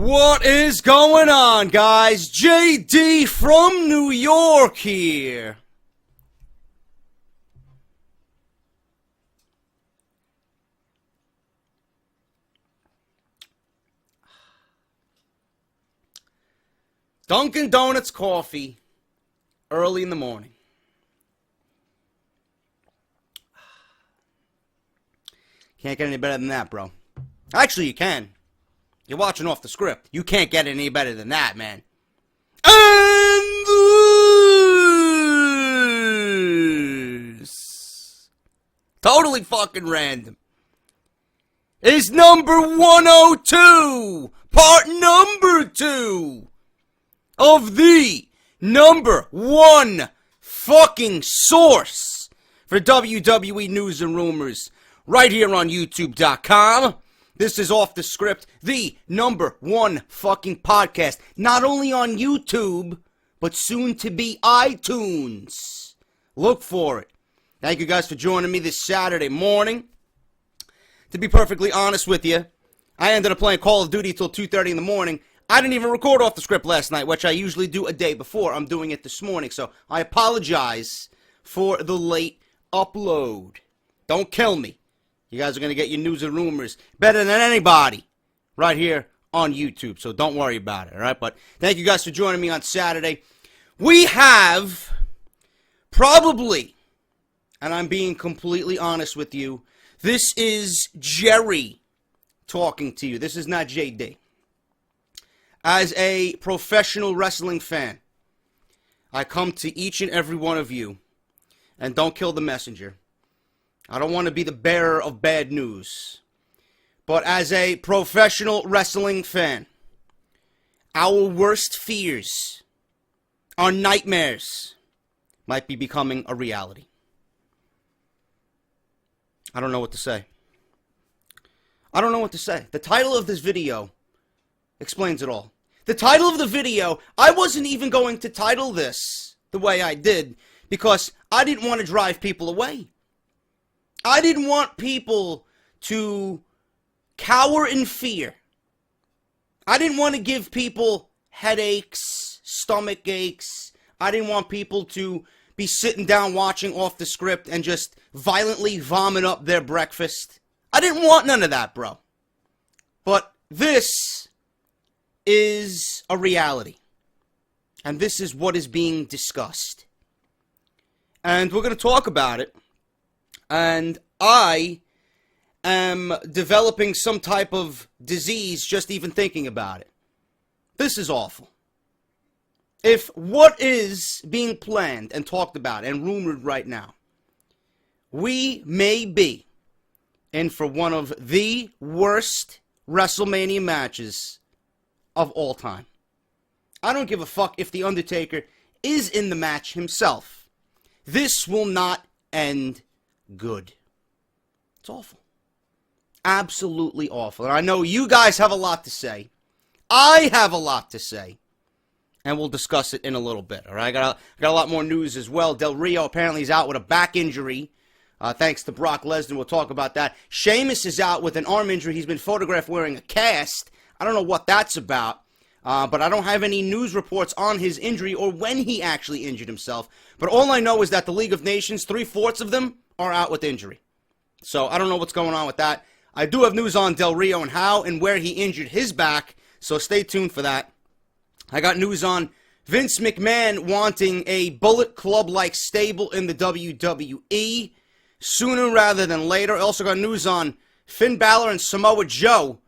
What is going on, guys? JD from New York here. Dunkin' Donuts coffee early in the morning. Can't get any better than that, bro. Actually, you can. You're watching off the script. You can't get any better than that, man. And this, totally fucking random, is number 102, part number 2 of the number 1 fucking source for WWE news and rumors right here on YouTube.com. This is Off the Script, the number 1 fucking podcast, not only on YouTube, but soon to be iTunes. Look for it. Thank you guys for joining me this Saturday morning. To be perfectly honest with you, I ended up playing Call of Duty till 2:30 in the morning. I didn't even record Off the Script last night, which I usually do a day before. I'm doing it this morning, so I apologize for the late upload. Don't kill me. You guys are going to get your news and rumors better than anybody right here on YouTube, so don't worry about it, all right? But thank you guys for joining me on Saturday. We have probably, and I'm being completely honest with you, this is Jerry talking to you. This is not JD. As a professional wrestling fan, I come to each and every one of you, and don't kill the messenger. I don't want to be the bearer of bad news. But as a professional wrestling fan, our worst fears, our nightmares, might be becoming a reality. I don't know what to say. I don't know what to say. The title of this video explains it all. The title of the video, I wasn't even going to title this the way I did because I didn't want to drive people away. I didn't want people to cower in fear. I didn't want to give people headaches, stomach aches. I didn't want people to be sitting down watching Off the Script and just violently vomit up their breakfast. I didn't want none of that, bro. But this is a reality. And this is what is being discussed. And we're going to talk about it. And I am developing some type of disease just even thinking about it. This is awful. If what is being planned and talked about and rumored right now, we may be in for one of the worst Wrestlemania matches of all time. I don't give a fuck if The Undertaker is in the match himself. This will not end good. It's awful. Absolutely awful. And I know you guys have a lot to say. I have a lot to say. And we'll discuss it in a little bit. Alright, I got a lot more news as well. Del Rio apparently is out with a back injury. Thanks to Brock Lesnar. We'll talk about that. Sheamus is out with an arm injury. He's been photographed wearing a cast. I don't know what that's about. But I don't have any news reports on his injury or when he actually injured himself. But all I know is that the League of Nations, 3/4 of them are out with injury. So I don't know what's going on with that. I do have news on Del Rio and how and where he injured his back. So stay tuned for that. I got news on Vince McMahon wanting a Bullet Club-like stable in the WWE sooner rather than later. I also got news on Finn Balor and Samoa Joe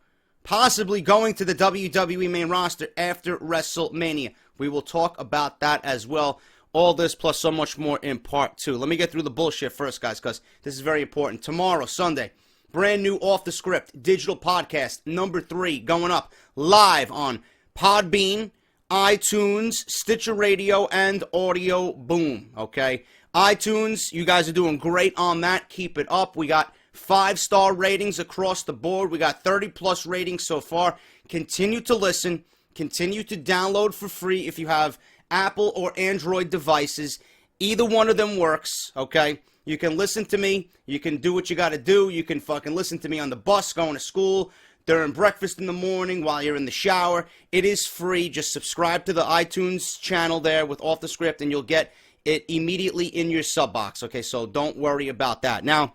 possibly going to the WWE main roster after WrestleMania. We will talk about that as well. All this plus so much more in part 2. Let me get through the bullshit first, guys, because this is very important. Tomorrow, Sunday, brand new Off the Script digital podcast, number 3, going up live on Podbean, iTunes, Stitcher Radio, and Audio Boom, okay? iTunes, you guys are doing great on that. Keep it up. We got 5-star ratings across the board. We got 30-plus ratings so far. Continue to listen. Continue to download for free if you have Apple or Android devices. Either one of them works, okay? You can listen to me. You can do what you got to do. You can fucking listen to me on the bus going to school, during breakfast in the morning, while you're in the shower. It is free. Just subscribe to the iTunes channel there with Off the Script, and you'll get it immediately in your sub box. Okay, so don't worry about that. Now,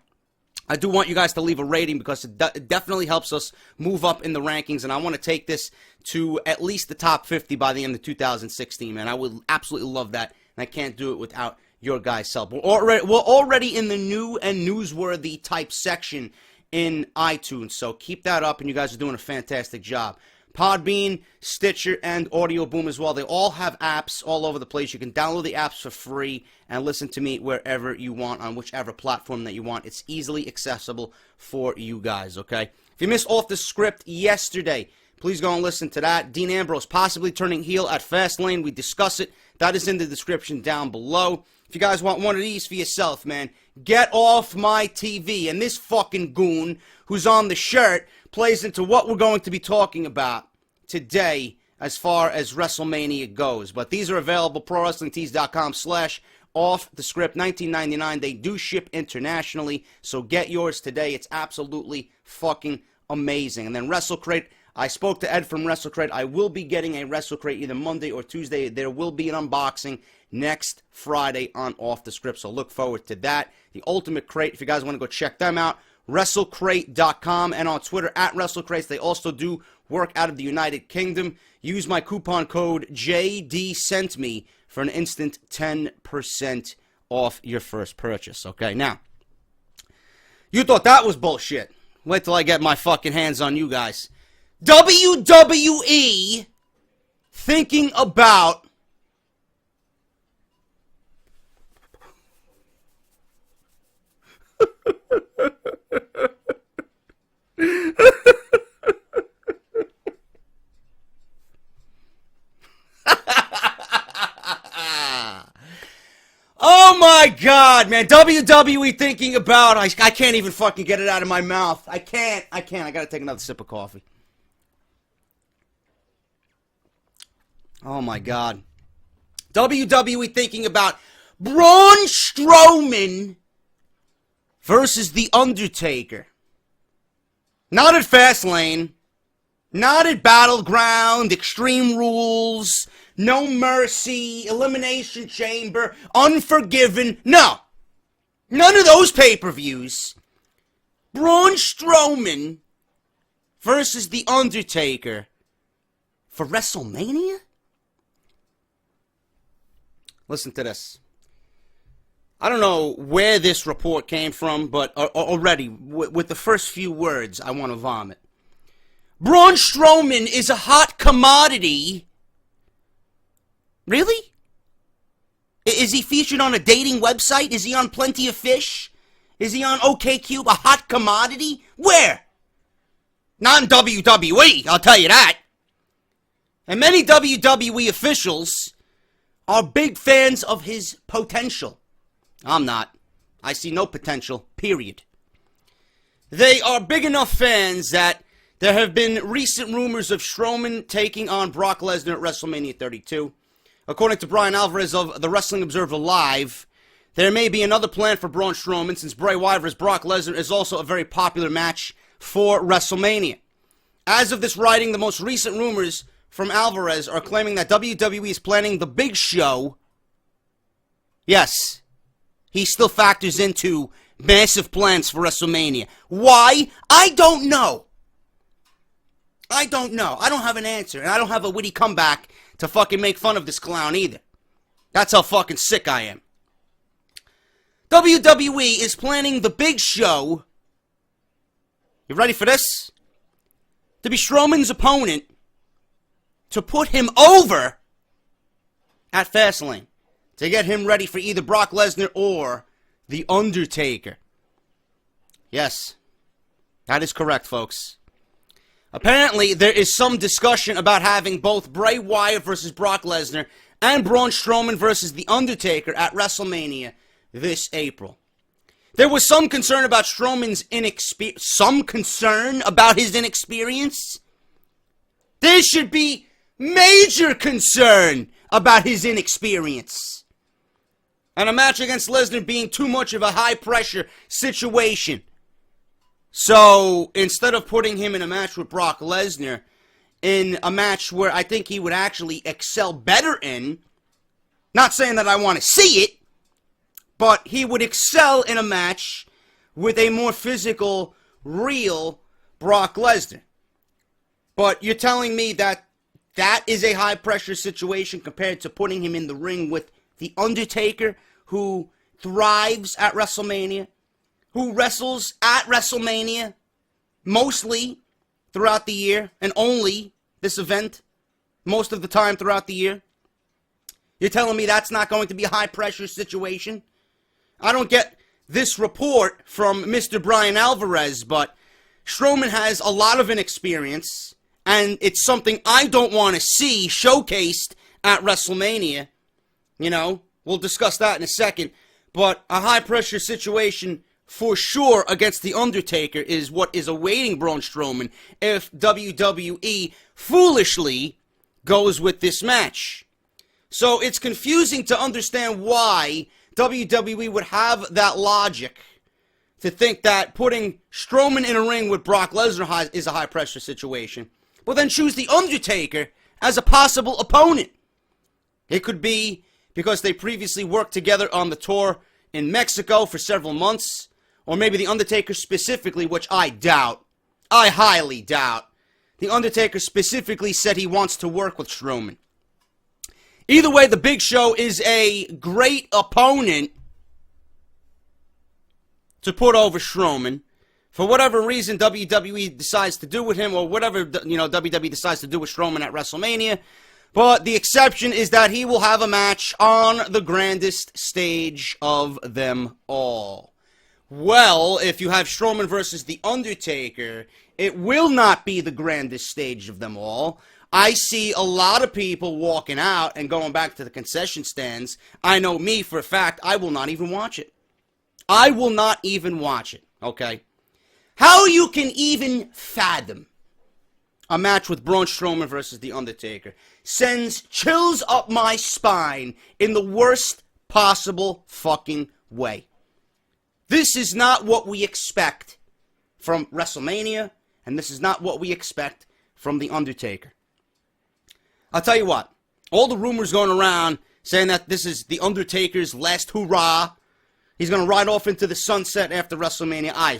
I do want you guys to leave a rating because it definitely helps us move up in the rankings, and I want to take this to at least the top 50 by the end of 2016, man. I would absolutely love that, and I can't do it without your guys' help. We're already in the new and newsworthy type section in iTunes, so keep that up, and you guys are doing a fantastic job. Podbean, Stitcher, and Audio Boom as well. They all have apps all over the place. You can download the apps for free and listen to me wherever you want on whichever platform that you want. It's easily accessible for you guys, okay? If you missed Off the Script yesterday, please go and listen to that. Dean Ambrose possibly turning heel at Fastlane. We discuss it. That is in the description down below. If you guys want one of these for yourself, man, get off my TV. And this fucking goon who's on the shirt plays into what we're going to be talking about today as far as WrestleMania goes. But these are available, ProWrestlingTees.com/offthescript, $19.99. They do ship internationally, so get yours today. It's absolutely fucking amazing. And then WrestleCrate, I spoke to Ed from WrestleCrate. I will be getting a WrestleCrate either Monday or Tuesday. There will be an unboxing next Friday on Off the Script, so look forward to that. The Ultimate Crate, if you guys want to go check them out, WrestleCrate.com, and on Twitter at WrestleCrates. They also do work out of the United Kingdom. Use my coupon code JDSENTME for an instant 10% off your first purchase. Okay, now, you thought that was bullshit. Wait till I get my fucking hands on you guys. WWE thinking about oh my God, man. WWE thinking about, I can't even fucking get it out of my mouth. I can't. I gotta take another sip of coffee. Oh my God. WWE thinking about Braun Strowman versus The Undertaker. Not at Fastlane. Not at Battleground, Extreme Rules, No Mercy, Elimination Chamber, Unforgiven. No. None of those pay-per-views. Braun Strowman versus The Undertaker for WrestleMania? Listen to this. I don't know where this report came from, but already, with the first few words, I want to vomit. Braun Strowman is a hot commodity. Really? Is he featured on a dating website? Is he on Plenty of Fish? Is he on OkCube? A hot commodity? Where? Not in WWE, I'll tell you that. And many WWE officials are big fans of his potential. I'm not. I see no potential, period. They are big enough fans that there have been recent rumors of Strowman taking on Brock Lesnar at WrestleMania 32. According to Bryan Alvarez of the Wrestling Observer Live, there may be another plan for Braun Strowman since Bray Wyatt vs. Brock Lesnar is also a very popular match for WrestleMania. As of this writing, the most recent rumors from Alvarez are claiming that WWE is planning the big show. Yes, he still factors into massive plans for WrestleMania. Why? I don't know. I don't know. I don't have an answer, and I don't have a witty comeback to fucking make fun of this clown either. That's how fucking sick I am. WWE is planning the big show. You ready for this? To be Strowman's opponent, to put him over at Fastlane, to get him ready for either Brock Lesnar or The Undertaker. Yes, that is correct, folks. Apparently, there is some discussion about having both Bray Wyatt versus Brock Lesnar and Braun Strowman versus The Undertaker at WrestleMania this April. There was some concern about Strowman's inexperience. Some concern about his inexperience? There should be major concern about his inexperience. And a match against Lesnar being too much of a high-pressure situation. So, instead of putting him in a match with Brock Lesnar, in a match where I think he would actually excel better in, not saying that I want to see it, but he would excel in a match with a more physical, real Brock Lesnar. But you're telling me that that is a high-pressure situation compared to putting him in the ring with The Undertaker, who thrives at WrestleMania, who wrestles at WrestleMania mostly throughout the year, and only this event most of the time throughout the year? You're telling me that's not going to be a high-pressure situation? I don't get this report from Mr. Bryan Alvarez, but Strowman has a lot of inexperience, and it's something I don't want to see showcased at WrestleMania. You know, we'll discuss that in a second. But a high-pressure situation for sure against The Undertaker is what is awaiting Braun Strowman if WWE foolishly goes with this match. So it's confusing to understand why WWE would have that logic to think that putting Strowman in a ring with Brock Lesnar is a high-pressure situation, but then choose The Undertaker as a possible opponent. It could be because they previously worked together on the tour in Mexico for several months, or maybe The Undertaker specifically, which I doubt. I highly doubt. The Undertaker specifically said he wants to work with Strowman. Either way, the Big Show is a great opponent to put over Strowman. For whatever reason WWE decides to do with him, or whatever, WWE decides to do with Strowman at WrestleMania. But the exception is that he will have a match on the grandest stage of them all. Well, if you have Strowman versus The Undertaker, it will not be the grandest stage of them all. I see a lot of people walking out and going back to the concession stands. I know me for a fact, I will not even watch it. I will not even watch it, okay? How you can even fathom a match with Braun Strowman versus The Undertaker sends chills up my spine in the worst possible fucking way. This is not what we expect from WrestleMania, and this is not what we expect from The Undertaker. I'll tell you what, all the rumors going around saying that this is The Undertaker's last hurrah, he's going to ride off into the sunset after WrestleMania, I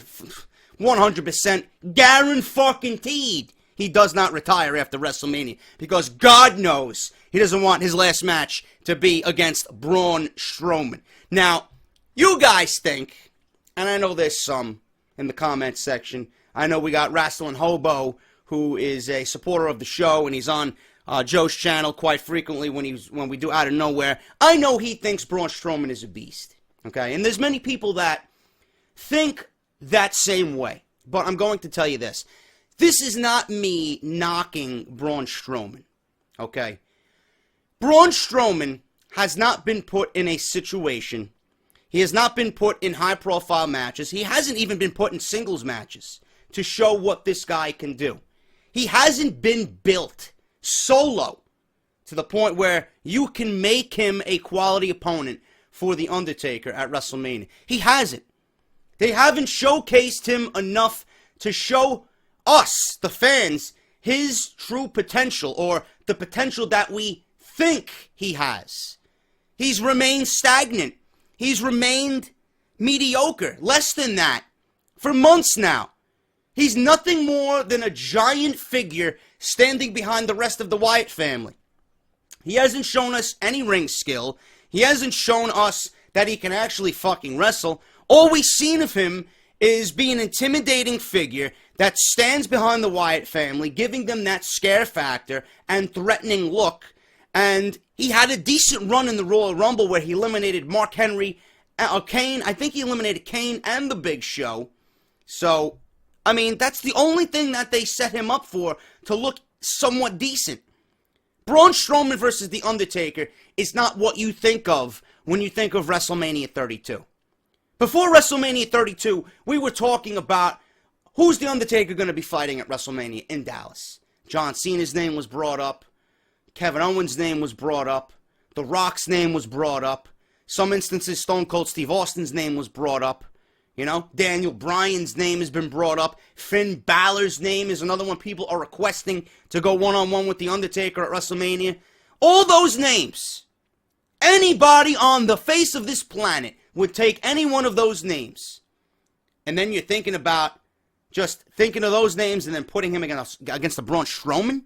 100% guaranteed he does not retire after WrestleMania, because God knows he doesn't want his last match to be against Braun Strowman. Now, you guys think, and I know there's some in the comments section, I know we got Wrestling Hobo, who is a supporter of the show, and he's on Joe's channel quite frequently when we do Out of Nowhere. I know he thinks Braun Strowman is a beast, okay? And there's many people that think that same way, but I'm going to tell you this. This is not me knocking Braun Strowman, okay? Braun Strowman has not been put in a situation, he has not been put in high-profile matches, he hasn't even been put in singles matches to show what this guy can do. He hasn't been built solo to the point where you can make him a quality opponent for The Undertaker at WrestleMania. He hasn't. They haven't showcased him enough to show us, the fans, his true potential, or the potential that we think he has. He's remained stagnant. He's remained mediocre, less than that, for months now. He's nothing more than a giant figure standing behind the rest of the Wyatt family. He hasn't shown us any ring skill. He hasn't shown us that he can actually fucking wrestle. All we've seen of him is be an intimidating figure that stands behind the Wyatt family, giving them that scare factor and threatening look. And he had a decent run in the Royal Rumble where he eliminated Mark Henry, Kane. I think he eliminated Kane and the Big Show. So, I mean, that's the only thing that they set him up for, to look somewhat decent. Braun Strowman versus The Undertaker is not what you think of when you think of WrestleMania 32. Before WrestleMania 32, we were talking about who's The Undertaker going to be fighting at WrestleMania in Dallas. John Cena's name was brought up. Kevin Owens' name was brought up. The Rock's name was brought up. Some instances, Stone Cold Steve Austin's name was brought up. You know, Daniel Bryan's name has been brought up. Finn Balor's name is another one people are requesting to go one-on-one with The Undertaker at WrestleMania. All those names. Anybody on the face of this planet would take any one of those names. And then you're thinking about just thinking of those names and then putting him against the Braun Strowman?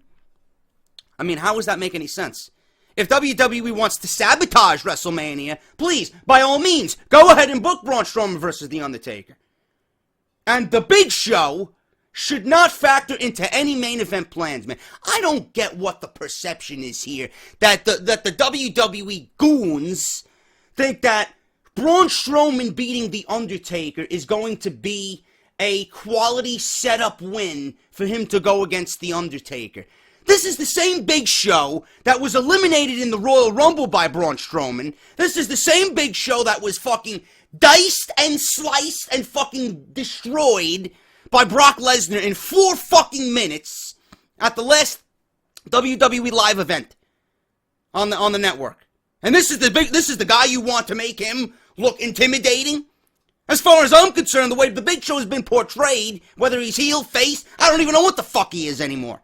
I mean, how does that make any sense? If WWE wants to sabotage WrestleMania, please, by all means, go ahead and book Braun Strowman versus The Undertaker. And the Big Show should not factor into any main event plans, man. I don't get what the perception is here. That the WWE goons think that Braun Strowman beating The Undertaker is going to be a quality setup win for him to go against The Undertaker. This is the same Big Show that was eliminated in the Royal Rumble by Braun Strowman. This is the same Big Show that was fucking diced and sliced and fucking destroyed by Brock Lesnar in 4 fucking minutes at the last WWE live event on the network. And this is the guy you want to make him look intimidating? As far as I'm concerned, the way the Big Show has been portrayed, whether he's heel, face, I don't even know what the fuck he is anymore.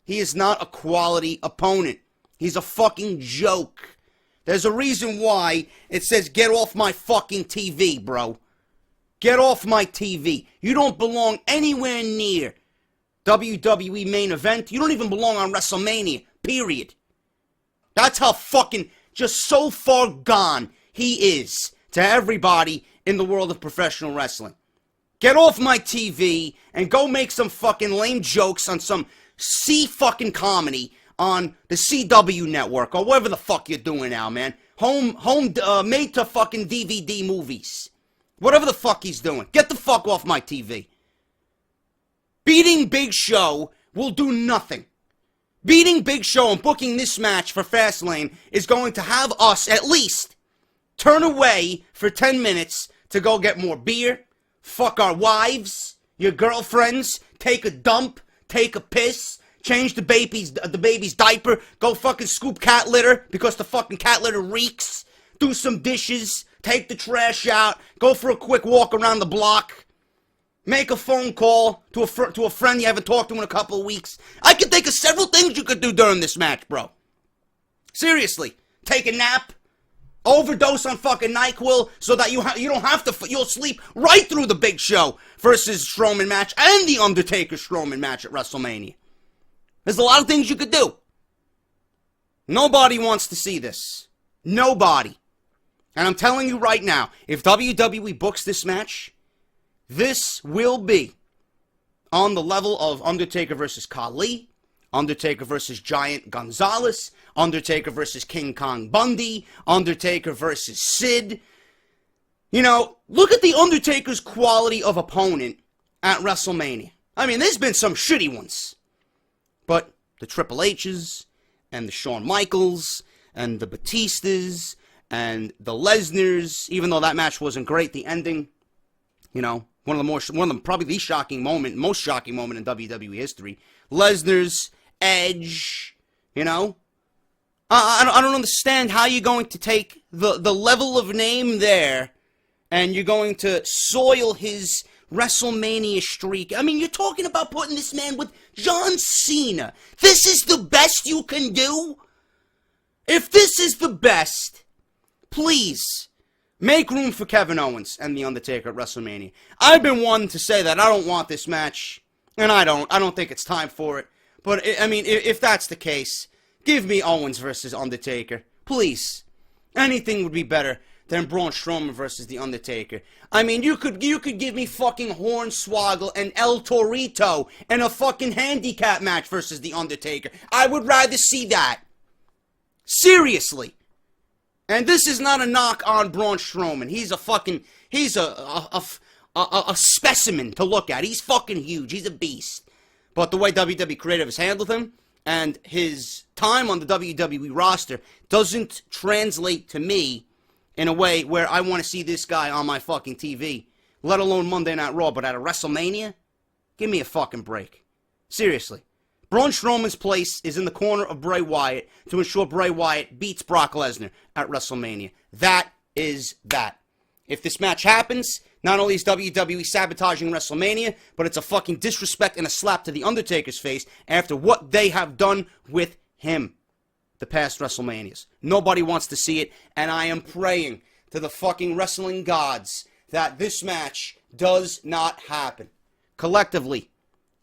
He is not a quality opponent. He's a fucking joke. There's a reason why it says, get off my fucking TV, bro. Get off my TV. You don't belong anywhere near WWE main event. You don't even belong on WrestleMania, period. That's how fucking just so far gone he is to everybody in the world of professional wrestling. Get off my TV and go make some fucking lame jokes on some fucking comedy on the CW network or whatever the fuck you're doing now, man. Made to fucking DVD movies. Whatever the fuck he's doing. Get the fuck off my TV. Beating Big Show will do nothing. Beating Big Show and booking this match for Fastlane is going to have us at least turn away for 10 minutes to go get more beer, fuck our wives, your girlfriends, take a dump, take a piss, change the baby's diaper, go fucking scoop cat litter because the fucking cat litter reeks, do some dishes, take the trash out, go for a quick walk around the block, make a phone call to a friend you haven't talked to in a couple of weeks. I can think of several things you could do during this match, bro. Seriously. Take a nap, overdose on fucking NyQuil so that you don't have to, you'll sleep right through the Big Show versus Strowman match and the Undertaker Strowman match at WrestleMania. There's a lot of things you could do. Nobody wants to see this. Nobody. And I'm telling you right now, if WWE books this match, this will be on the level of Undertaker versus Khali, Undertaker versus Giant Gonzalez, Undertaker versus King Kong Bundy, Undertaker versus Sid. You know, look at the Undertaker's quality of opponent at WrestleMania. I mean, there's been some shitty ones. But the Triple H's, and the Shawn Michaels, and the Batistas, and the Lesnars, even though that match wasn't great, the ending, you know, probably the most shocking moment in WWE history. Lesnar's, Edge, you know. I don't understand how you're going to take the level of name there and you're going to soil his WrestleMania streak. I mean, you're talking about putting this man with John Cena. This is the best you can do? If this is the best, please make room for Kevin Owens and The Undertaker at WrestleMania. I've been one to say that I don't want this match, and I don't think it's time for it. But, I mean, if that's the case, give me Owens versus Undertaker. Please. Anything would be better than Braun Strowman versus The Undertaker. I mean, you could give me fucking Hornswoggle and El Torito in a fucking handicap match versus The Undertaker. I would rather see that. Seriously. And this is not a knock on Braun Strowman. He's a specimen to look at. He's fucking huge. He's a beast. But the way WWE Creative has handled him and his time on the WWE roster doesn't translate to me in a way where I want to see this guy on my fucking TV, let alone Monday Night Raw, but at a WrestleMania? Give me a fucking break. Seriously. Braun Strowman's place is in the corner of Bray Wyatt to ensure Bray Wyatt beats Brock Lesnar at WrestleMania. That is that. If this match happens, Not only is WWE sabotaging WrestleMania, but it's a fucking disrespect and a slap to The Undertaker's face after what they have done with him the past WrestleManias. Nobody wants to see it, and I am praying to the fucking wrestling gods that this match does not happen. Collectively,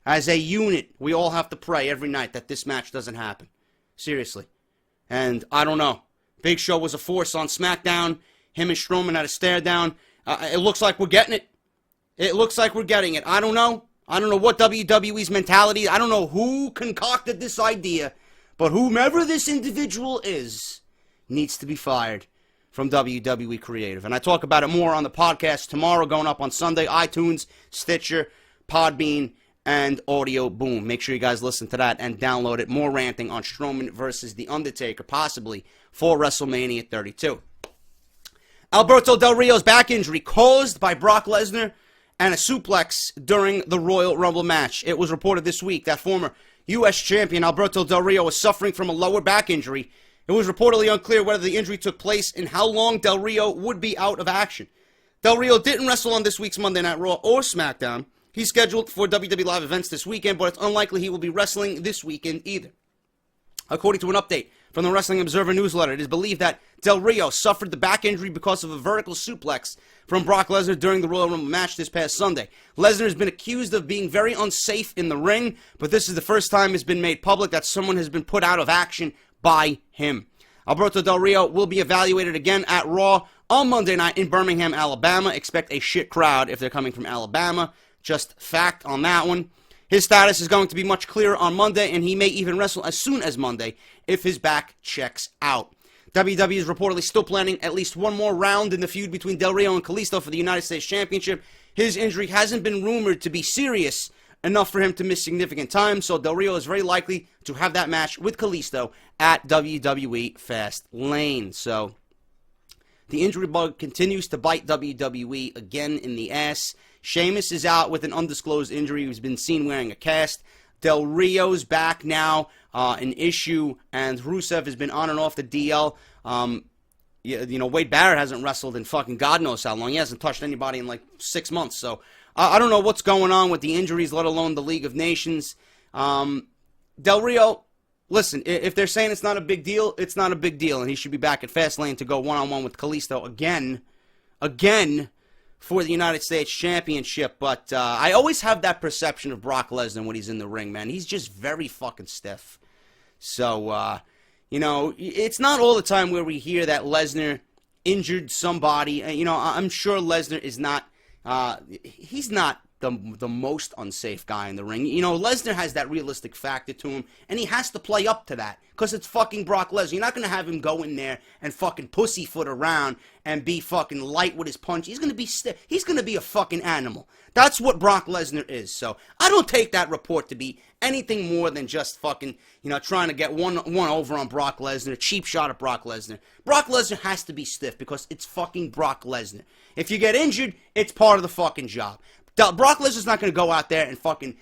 as a unit, we all have to pray every night that this match doesn't happen. Seriously. And I don't know. Big Show was a force on SmackDown. Him and Strowman had a stare down. It looks like we're getting it. It looks like we're getting it. I don't know. I don't know what WWE's mentality. I don't know who concocted this idea. But whomever this individual is needs to be fired from WWE Creative. And I talk about it more on the podcast tomorrow, going up on Sunday. iTunes, Stitcher, Podbean, and Audio Boom. Make sure you guys listen to that and download it. More ranting on Strowman versus The Undertaker, possibly for WrestleMania 32. Alberto Del Rio's back injury caused by Brock Lesnar and a suplex during the Royal Rumble match. It was reported this week that former U.S. champion Alberto Del Rio was suffering from a lower back injury. It was reportedly unclear whether the injury took place and how long Del Rio would be out of action. Del Rio didn't wrestle on this week's Monday Night Raw or SmackDown. He's scheduled for WWE Live events this weekend, but it's unlikely he will be wrestling this weekend either. According to an update from the Wrestling Observer newsletter, it is believed that Del Rio suffered the back injury because of a vertical suplex from Brock Lesnar during the Royal Rumble match this past Sunday. Lesnar has been accused of being very unsafe in the ring, but this is the first time it's been made public that someone has been put out of action by him. Alberto Del Rio will be evaluated again at Raw on Monday night in Birmingham, Alabama. Expect a shit crowd if they're coming from Alabama. Just fact on that one. His status is going to be much clearer on Monday, and he may even wrestle as soon as Monday if his back checks out. WWE is reportedly still planning at least one more round in the feud between Del Rio and Kalisto for the United States Championship. His injury hasn't been rumored to be serious enough for him to miss significant time, so Del Rio is very likely to have that match with Kalisto at WWE Fastlane. So the injury bug continues to bite WWE again in the ass. Sheamus is out with an undisclosed injury. He's been seen wearing a cast. Del Rio's back now, an issue, and Rusev has been on and off the DL. Wade Barrett hasn't wrestled in fucking God knows how long. He hasn't touched anybody in like 6 months. So I don't know what's going on with the injuries, let alone the League of Nations. Del Rio, listen, if they're saying it's not a big deal, it's not a big deal, and he should be back at Fastlane to go one-on-one with Kalisto again, for the United States Championship. But I always have that perception of Brock Lesnar when he's in the ring, man. He's just very fucking stiff. So, it's not all the time where we hear that Lesnar injured somebody. I'm sure Lesnar is not, he's not the most unsafe guy in the ring. Lesnar has that realistic factor to him, and he has to play up to that, because it's fucking Brock Lesnar. You're not going to have him go in there and fucking pussyfoot around and be fucking light with his punch. He's going to be stiff. He's going to be a fucking animal. That's what Brock Lesnar is. So I don't take that report to be anything more than just fucking, trying to get one over on Brock Lesnar, a cheap shot at Brock Lesnar. Brock Lesnar has to be stiff because it's fucking Brock Lesnar. If you get injured, it's part of the fucking job. Brock Lesnar's not going to go out there and fucking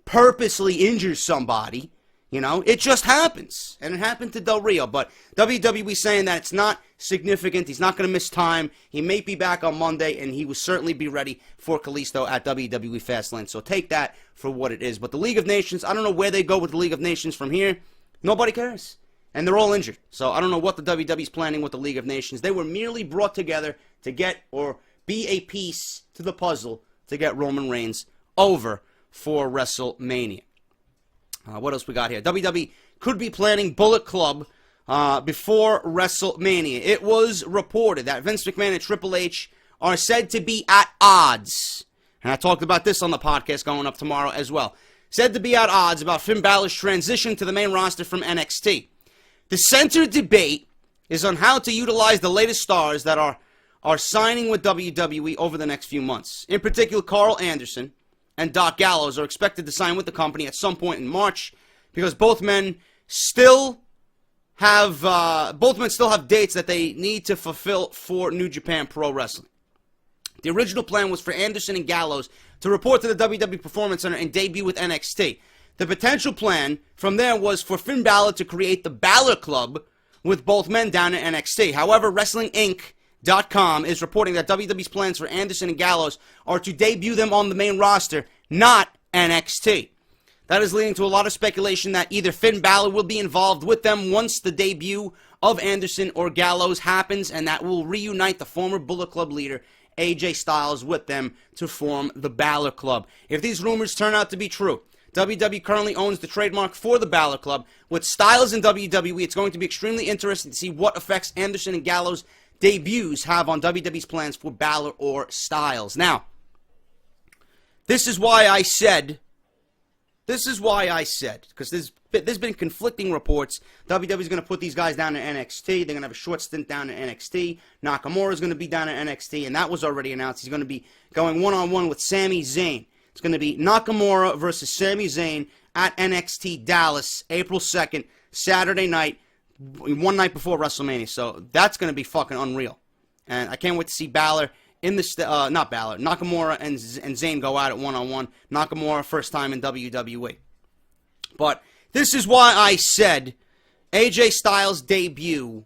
purposely injure somebody. It just happens. And it happened to Del Rio. But WWE saying that it's not significant. He's not going to miss time. He may be back on Monday, and he will certainly be ready for Kalisto at WWE Fastlane. So take that for what it is. But the League of Nations, I don't know where they go with the League of Nations from here. Nobody cares. And they're all injured. So I don't know what the WWE's planning with the League of Nations. They were merely brought together to get or be a piece to the puzzle to get Roman Reigns over for WrestleMania. What else we got here? WWE could be planning Bullet Club before WrestleMania. It was reported that Vince McMahon and Triple H are said to be at odds. And I talked about this on the podcast going up tomorrow as well. Said to be at odds about Finn Balor's transition to the main roster from NXT. The center debate is on how to utilize the latest stars that are signing with WWE over the next few months. In particular, Carl Anderson and Doc Gallows are expected to sign with the company at some point in March, because both men still have dates that they need to fulfill for New Japan Pro Wrestling. The original plan was for Anderson and Gallows to report to the WWE Performance Center and debut with NXT. The potential plan from there was for Finn Balor to create the Balor Club with both men down in NXT. However, Wrestling Inc. WWE.com is reporting that WWE's plans for Anderson and Gallows are to debut them on the main roster, not NXT. That is leading to a lot of speculation that either Finn Balor will be involved with them once the debut of Anderson or Gallows happens, and that will reunite the former Bullet Club leader, AJ Styles, with them to form the Balor Club. If these rumors turn out to be true, WWE currently owns the trademark for the Balor Club. With Styles in WWE, it's going to be extremely interesting to see what effects Anderson and Gallows' debuts have on WWE's plans for Balor or Styles. Now, this is why I said, because there's been conflicting reports. WWE's going to put these guys down in NXT. They're going to have a short stint down in NXT. Nakamura's going to be down in NXT, and that was already announced. He's going to be going one-on-one with Sami Zayn. It's going to be Nakamura versus Sami Zayn at NXT Dallas, April 2nd, Saturday night, one night before WrestleMania. So that's going to be fucking unreal. And I can't wait to see Balor in the Nakamura and Zayn go at it one-on-one. Nakamura, first time in WWE. But this is why I said AJ Styles' debut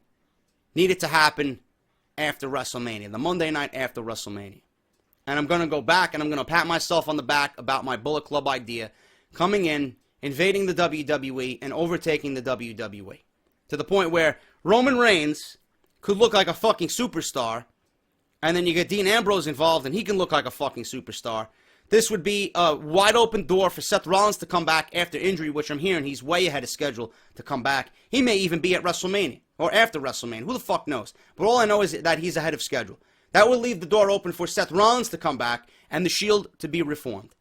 needed to happen after WrestleMania, the Monday night after WrestleMania. And I'm going to go back and I'm going to pat myself on the back about my Bullet Club idea, coming in, invading the WWE, and overtaking the WWE. To the point where Roman Reigns could look like a fucking superstar, and then you get Dean Ambrose involved, and he can look like a fucking superstar. This would be a wide open door for Seth Rollins to come back after injury, which I'm hearing he's way ahead of schedule to come back. He may even be at WrestleMania, or after WrestleMania. Who the fuck knows? But all I know is that he's ahead of schedule. That will leave the door open for Seth Rollins to come back, and the Shield to be reformed.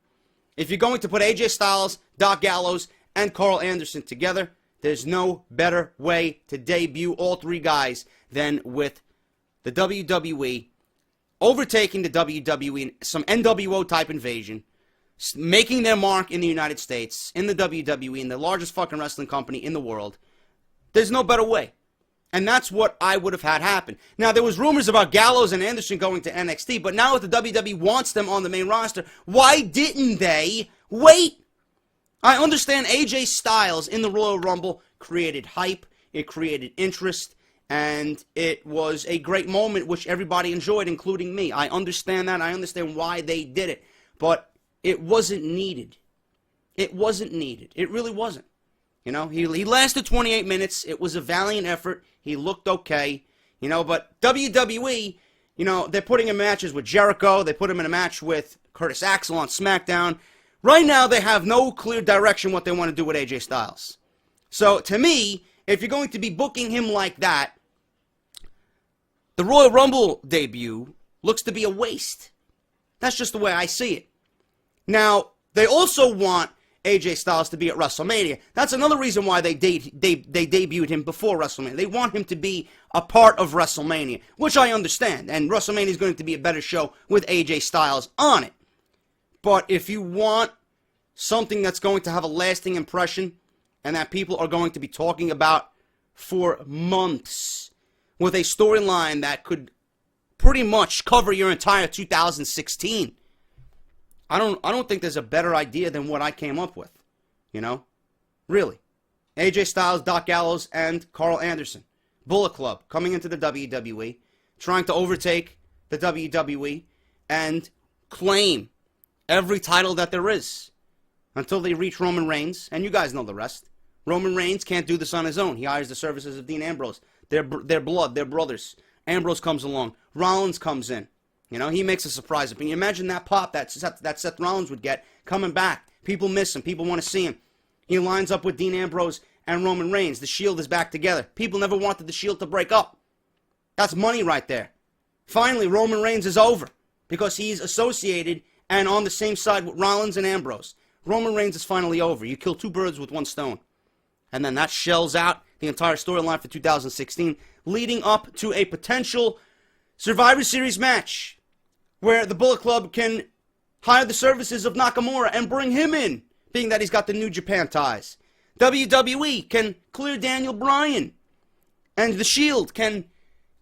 If you're going to put AJ Styles, Doc Gallows, and Carl Anderson together, there's no better way to debut all three guys than with the WWE overtaking the WWE in some NWO-type invasion, making their mark in the United States, in the WWE, in the largest fucking wrestling company in the world. There's no better way. And that's what I would have had happen. Now, there was rumors about Gallows and Anderson going to NXT, but now that the WWE wants them on the main roster, why didn't they wait? I understand AJ Styles in the Royal Rumble created hype, it created interest, and it was a great moment which everybody enjoyed, including me. I understand that. I understand why they did it. But it wasn't needed. It wasn't needed. It really wasn't. You know, he lasted 28 minutes. It was a valiant effort. He looked okay. You know, but WWE, you know, they're putting in matches with Jericho. They put him in a match with Curtis Axel on SmackDown. Right now, they have no clear direction what they want to do with AJ Styles. So, to me, if you're going to be booking him like that, the Royal Rumble debut looks to be a waste. That's just the way I see it. Now, they also want AJ Styles to be at WrestleMania. That's another reason why they debuted him before WrestleMania. They want him to be a part of WrestleMania, which I understand. And WrestleMania is going to be a better show with AJ Styles on it. But if you want something that's going to have a lasting impression and that people are going to be talking about for months, with a storyline that could pretty much cover your entire 2016, I don't think there's a better idea than what I came up with. You know? Really. AJ Styles, Doc Gallows, and Carl Anderson. Bullet Club coming into the WWE, trying to overtake the WWE and claim every title that there is until they reach Roman Reigns, and you guys know the rest. Roman Reigns can't do this on his own. He hires the services of Dean Ambrose. They're blood, they're brothers. Ambrose comes along. Rollins comes in. You know, he makes a surprise appearance. Imagine that pop that Seth Rollins would get coming back. People miss him. People want to see him. He lines up with Dean Ambrose and Roman Reigns. The Shield is back together. People never wanted the Shield to break up. That's money right there. Finally, Roman Reigns is over because he's associated and on the same side with Rollins and Ambrose. Roman Reigns is finally over. You kill two birds with one stone. And then that shells out the entire storyline for 2016, leading up to a potential Survivor Series match where the Bullet Club can hire the services of Nakamura and bring him in, being that he's got the New Japan ties. WWE can clear Daniel Bryan, and the Shield can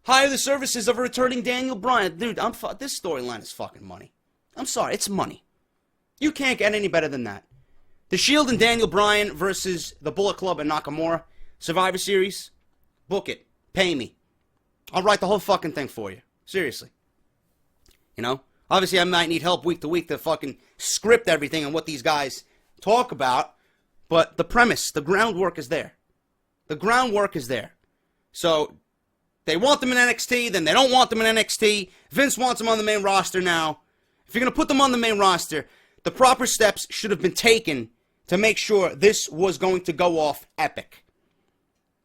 hire the services of a returning Daniel Bryan. Dude, this storyline is fucking money. I'm sorry, it's money. You can't get any better than that. The Shield and Daniel Bryan versus the Bullet Club and Nakamura. Survivor Series. Book it. Pay me. I'll write the whole fucking thing for you. Seriously. You know? Obviously, I might need help week to week to fucking script everything and what these guys talk about. But the premise, the groundwork is there. The groundwork is there. So, they want them in NXT, then they don't want them in NXT. Vince wants them on the main roster now. If you're going to put them on the main roster, the proper steps should have been taken to make sure this was going to go off epic.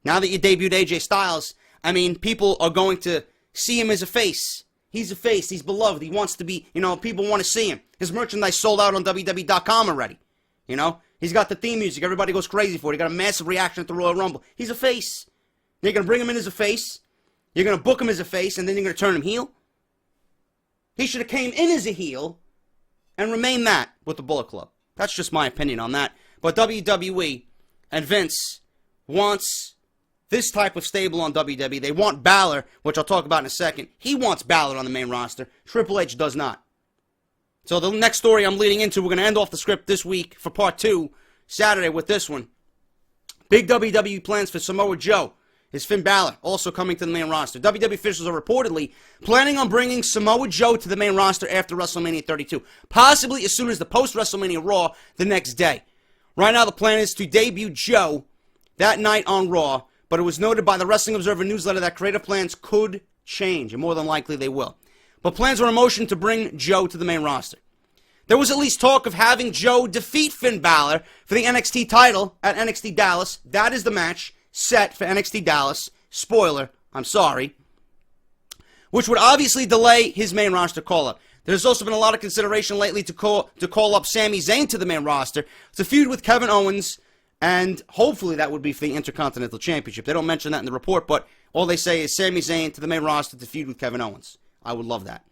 Now that you debuted AJ Styles, I mean, people are going to see him as a face. He's a face. He's beloved. He wants to be, you know, people want to see him. His merchandise sold out on WWE.com already. You know, he's got the theme music. Everybody goes crazy for it. He got a massive reaction at the Royal Rumble. He's a face. You're going to bring him in as a face. You're going to book him as a face, and then you're going to turn him heel? He should have came in as a heel and remained that with the Bullet Club. That's just my opinion on that. But WWE and Vince wants this type of stable on WWE. They want Balor, which I'll talk about in a second. He wants Balor on the main roster. Triple H does not. So the next story I'm leading into, we're going to end off the script this week for part 2, Saturday, with this one. Big WWE plans for Samoa Joe is Finn Balor, also coming to the main roster. WWE officials are reportedly planning on bringing Samoa Joe to the main roster after WrestleMania 32, possibly as soon as the post-WrestleMania Raw the next day. Right now, the plan is to debut Joe that night on Raw, but it was noted by the Wrestling Observer newsletter that creative plans could change, and more than likely they will. But plans are in motion to bring Joe to the main roster. There was at least talk of having Joe defeat Finn Balor for the NXT title at NXT Dallas. That is the match set for NXT Dallas. Spoiler, I'm sorry. Which would obviously delay his main roster call-up. There's also been a lot of consideration lately to call up Sami Zayn to the main roster to feud with Kevin Owens, and hopefully that would be for the Intercontinental Championship. They don't mention that in the report, but all they say is Sami Zayn to the main roster to feud with Kevin Owens. I would love that.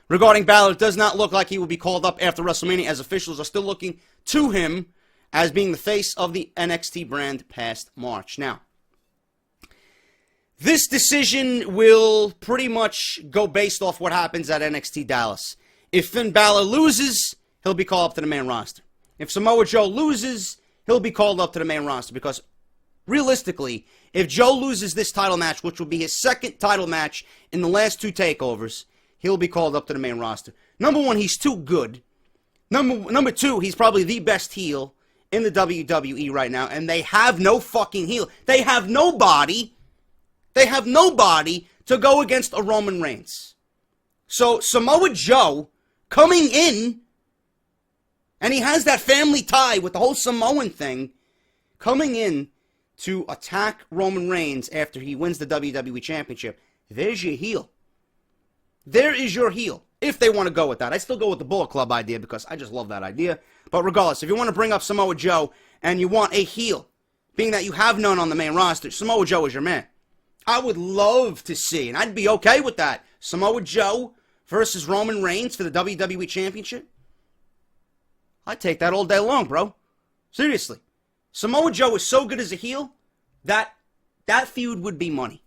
Regarding Balor, it does not look like he will be called up after WrestleMania, as officials are still looking to him as being the face of the NXT brand past March. Now, this decision will pretty much go based off what happens at NXT Dallas. If Finn Balor loses, he'll be called up to the main roster. If Samoa Joe loses, he'll be called up to the main roster, because realistically, if Joe loses this title match, which will be his second title match in the last 2 takeovers, he'll be called up to the main roster. Number 1, he's too good. Number 2, he's probably the best heel in the WWE right now, and they have no fucking heel. They have nobody. They have nobody to go against a Roman Reigns. So Samoa Joe coming in, and he has that family tie with the whole Samoan thing, coming in to attack Roman Reigns after he wins the WWE Championship. There's your heel. There is your heel, if they want to go with that. I still go with the Bullet Club idea because I just love that idea. But regardless, if you want to bring up Samoa Joe and you want a heel, being that you have none on the main roster, Samoa Joe is your man. I would love to see, and I'd be okay with that, Samoa Joe versus Roman Reigns for the WWE Championship. I'd take that all day long, bro. Seriously. Samoa Joe is so good as a heel, that feud would be money.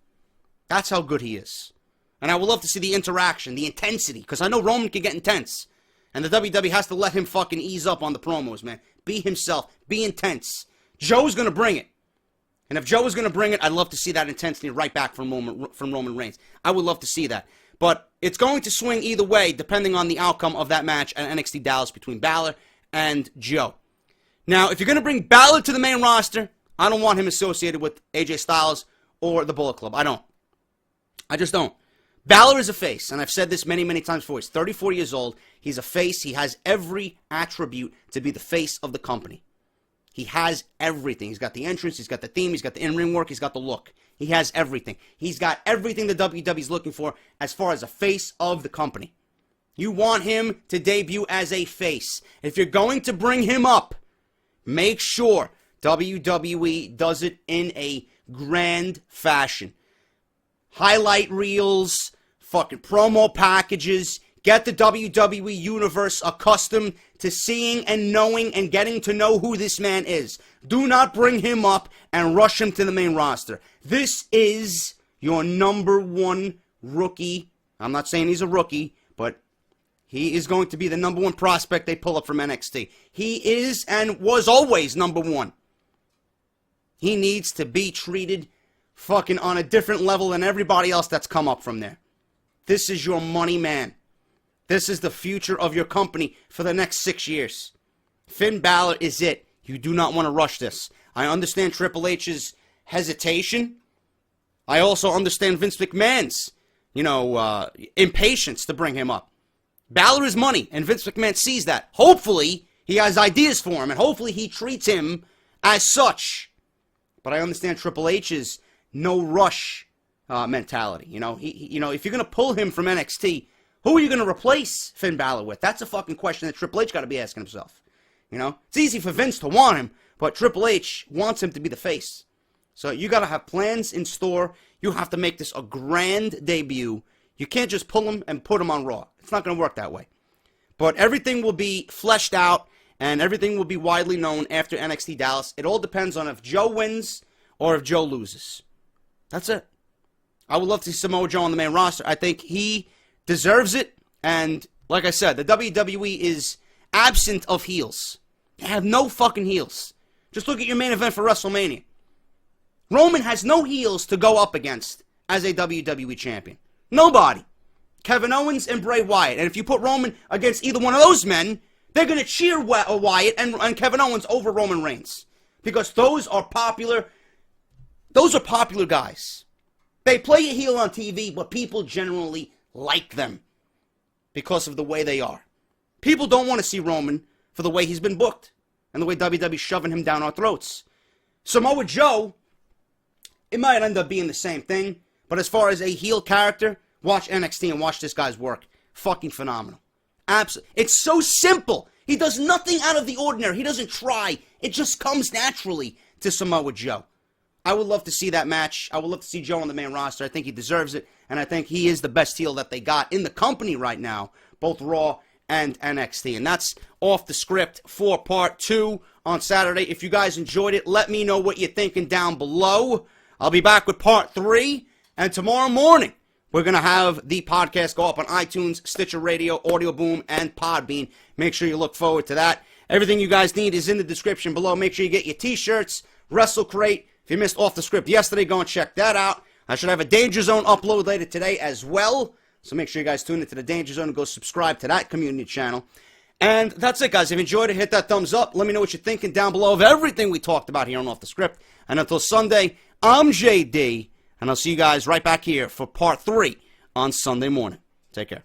That's how good he is. And I would love to see the interaction, the intensity, because I know Roman can get intense. And the WWE has to let him fucking ease up on the promos, man. Be himself. Be intense. Joe's going to bring it. And if Joe is going to bring it, I'd love to see that intensity right back from Roman Reigns. I would love to see that. But it's going to swing either way, depending on the outcome of that match at NXT Dallas between Balor and Joe. Now, if you're going to bring Balor to the main roster, I don't want him associated with AJ Styles or the Bullet Club. I don't. I just don't. Balor is a face, and I've said this many, many times before. He's 34 years old. He's a face. He has every attribute to be the face of the company. He has everything. He's got the entrance. He's got the theme. He's got the in-ring work. He's got the look. He has everything. He's got everything the WWE is looking for as far as a face of the company. You want him to debut as a face. If you're going to bring him up, make sure WWE does it in a grand fashion. Highlight reels, fucking promo packages. Get the WWE Universe accustomed to seeing and knowing and getting to know who this man is. Do not bring him up and rush him to the main roster. This is your number 1 rookie. I'm not saying he's a rookie, but he is going to be the number 1 prospect they pull up from NXT. He is and was always number 1. He needs to be treated fucking on a different level than everybody else that's come up from there. This is your money man. This is the future of your company for the next 6 years. Finn Balor is it. You do not want to rush this. I understand Triple H's hesitation. I also understand Vince McMahon's, impatience to bring him up. Balor is money, and Vince McMahon sees that. Hopefully, he has ideas for him, and hopefully he treats him as such. But I understand Triple H's no rush mentality. If you're going to pull him from NXT, who are you going to replace Finn Balor with? That's a fucking question that Triple H got to be asking himself. It's easy for Vince to want him, but Triple H wants him to be the face. So you got to have plans in store. You have to make this a grand debut. You can't just pull him and put him on Raw. It's not going to work that way. But everything will be fleshed out, and everything will be widely known after NXT Dallas. It all depends on if Joe wins or if Joe loses. That's it. I would love to see Samoa Joe on the main roster. I think he deserves it. And like I said, the WWE is absent of heels. They have no fucking heels. Just look at your main event for WrestleMania. Roman has no heels to go up against as a WWE champion. Nobody. Kevin Owens and Bray Wyatt. And if you put Roman against either one of those men, they're going to cheer Wyatt and Kevin Owens over Roman Reigns. Because those are popular guys. They play a heel on TV, but people generally like them because of the way they are. People don't want to see Roman for the way he's been booked and the way WWE's shoving him down our throats. Samoa Joe, it might end up being the same thing, but as far as a heel character, watch NXT and watch this guy's work. Fucking phenomenal. Absolutely. It's so simple. He does nothing out of the ordinary. He doesn't try. It just comes naturally to Samoa Joe. I would love to see that match. I would love to see Joe on the main roster. I think he deserves it, and I think he is the best heel that they got in the company right now, both Raw and NXT. And that's off the script for part 2 on Saturday. If you guys enjoyed it, let me know what you're thinking down below. I'll be back with part 3, and tomorrow morning, we're going to have the podcast go up on iTunes, Stitcher Radio, Audio Boom, and Podbean. Make sure you look forward to that. Everything you guys need is in the description below. Make sure you get your t-shirts, Wrestle Crate. If you missed Off the Script yesterday, go and check that out. I should have a Danger Zone upload later today as well. So make sure you guys tune into the Danger Zone and go subscribe to that community channel. And that's it, guys. If you enjoyed it, hit that thumbs up. Let me know what you're thinking down below of everything we talked about here on Off the Script. And until Sunday, I'm JD, and I'll see you guys right back here for part 3 on Sunday morning. Take care.